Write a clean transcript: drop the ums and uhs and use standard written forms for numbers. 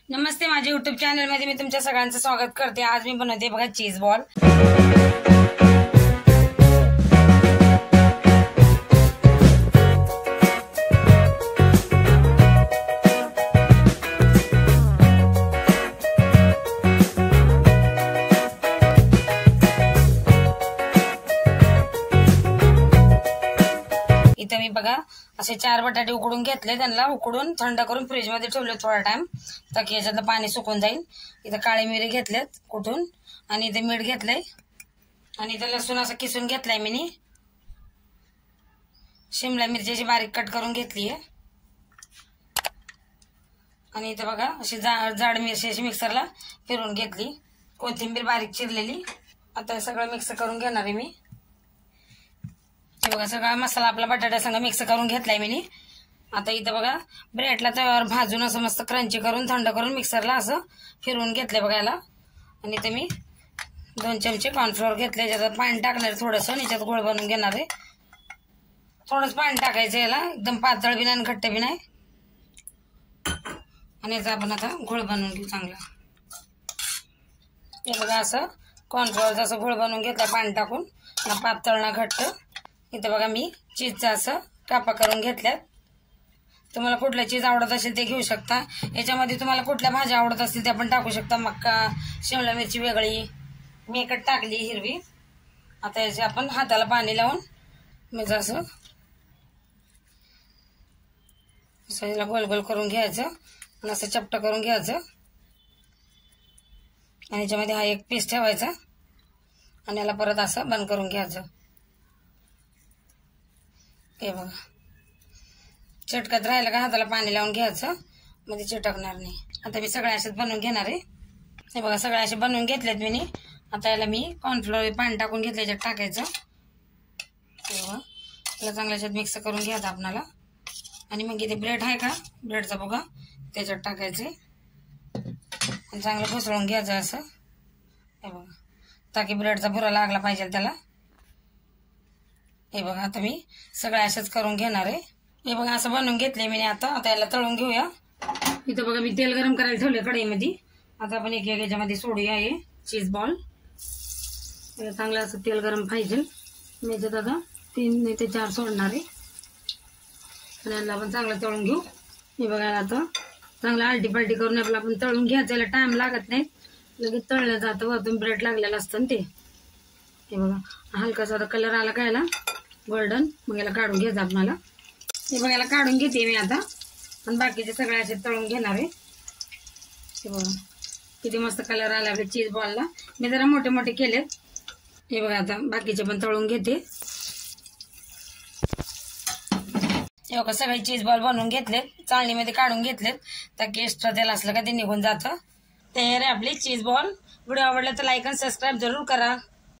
नमस्ते, माझ्या YouTube channel मध्ये मी तुमच्या सगळ्यांचं स्वागत करते। आज मी बनवते बघा चीज बॉल। इथे मी बघा असे 4 बटाटे उकडून घेतले, त्यांना उकडून थंड करून फ्रीज मध्ये ठेवले थोडा टाइम, ताकी याच्यातलं पाणी सुकून जाईल। इथे काळी मिरी घेतलेत कुटून, आणि इथे मीठ घेतलंय, आणि इथे लसूण असं किसून घेतलाय मी। शिमला मिरची बारीक कट करून घेतली आहे, आणि इथे बघा अशी जाड मिरची अशी मिक्सरला फिरवून घेतली। कोथिंबीर बारीक चिरलेली। आता सगळं मिक्स करून घेणार आहे मी। हे बघा सगळा मसाला आपला बटाटा संग मिक्स करून घेतलाय मी। आता इथं बघा ब्रेडला तव्यावर भाजून असं मस्त क्रंची करून थंड करून मिक्सरला असं फिरवून घेतलंय बघा याला। आणि इथे मी 2 चमचे कॉर्नफ्लोअर घेतले, ज्याच्यात पाणी टाकणार थोडंसं, आणि याच्यात गोळ बनवून घेणार आहे। थोडंच पाणी टाकायचं याला, एकदम पातळ बी नाही आणि घट्ट बी नाही। आणि याचा आपण आता गोळ बनवून घेऊ चांगला। हे बघा असं कॉर्नफ्लोअरचा असं गोळ बनवून घेतला पाणी टाकून, ना पातळ ना घट्ट। इथे बघा मी चीजचा असं कापा करून घेतल्यात। तुम्हाला कुठलं चीज आवडत असेल ते घेऊ शकता। याच्यामध्ये तुम्हाला कुठल्या भाज्या आवडत असतील ते आपण टाकू शकता। मक्का, शिमला मिरची वेगळी, मेकट टाकली हिरवी। आता याचे आपण हाताला पाणी लावून म्हणजे असं याला गोल गोल करून घ्यायचं, आणि असं चपट करून घ्यायचं, आणि याच्यामध्ये हा एक पीस ठेवायचा, आणि याला परत असं बंद करून घ्यायचं। हे बघा चिटकत राहिलं का हाताला पाणी लावून घ्यायचं, म्हणजे चिटकणार नाही। आता मी सगळ्या असेच बनवून घेणार आहे। हे बघा सगळ्या असे बनवून घेतलेत मी। आता याला मी कॉर्नफ्लोअर पाणी टाकून घेतलं, याच्यात टाकायचं। हे बघा याला चांगल्या याच्यात मिक्स करून घ्यायचं आपणाला, आणि मग इथे ब्रेड आहे का, ब्रेडचा बघा त्याच्यात टाकायचे, आणि चांगलं घुसळून घ्यायचं असं। हे बघा ताकी ब्रेडचा भुरा लागला पाहिजे त्याला। हे बघा आता मी सगळ्या असेच करून घेणार आहे। हे बघा असं बनवून घेतले मी। आता याला तळून घेऊया। इथं बघा मी तेल गरम करायला ठेवले कढईमध्ये। आता आपण एक याच्यामध्ये सोडूया हे चीज बॉल। चांगलं असं तेल गरम पाहिजे। मी याच्यात आता 3 ते 4 सोडणार आहे, आणि याला आपण चांगलं तळून घेऊ। हे बघा आता चांगलं आलटी पालटी करून आपलं आपण तळून घ्यायचं। याला टाइम लागत नाही, लगेच तळलं जातं, वरतून ब्रेड लागलेलं असतं ते। हे बघा हलकासा आता कलर आला का याला गोल्डन, मग याला काढून घ्यायचं आपल्याला। हे बघा याला काढून घेते मी आता, आणि बाकीचे सगळे असे तळून घेणार आहे। हे बघा किती मस्त कलर आला आपल्या चीज बॉलला। मी जरा मोठे मोठे केलेत। हे बघा आता बाकीचे पण तळून घेते। हे बघा सगळे चीज बॉल बनवून घेतलेत, चाळणीमध्ये काढून घेतलेत, ताकी एक्स्ट्रा तेल असलं का ते निघून जातं। तयार आहे आपली चीज बॉल। व्हिडिओ आवडला तर लाईक आणि सबस्क्राईब जरूर करा।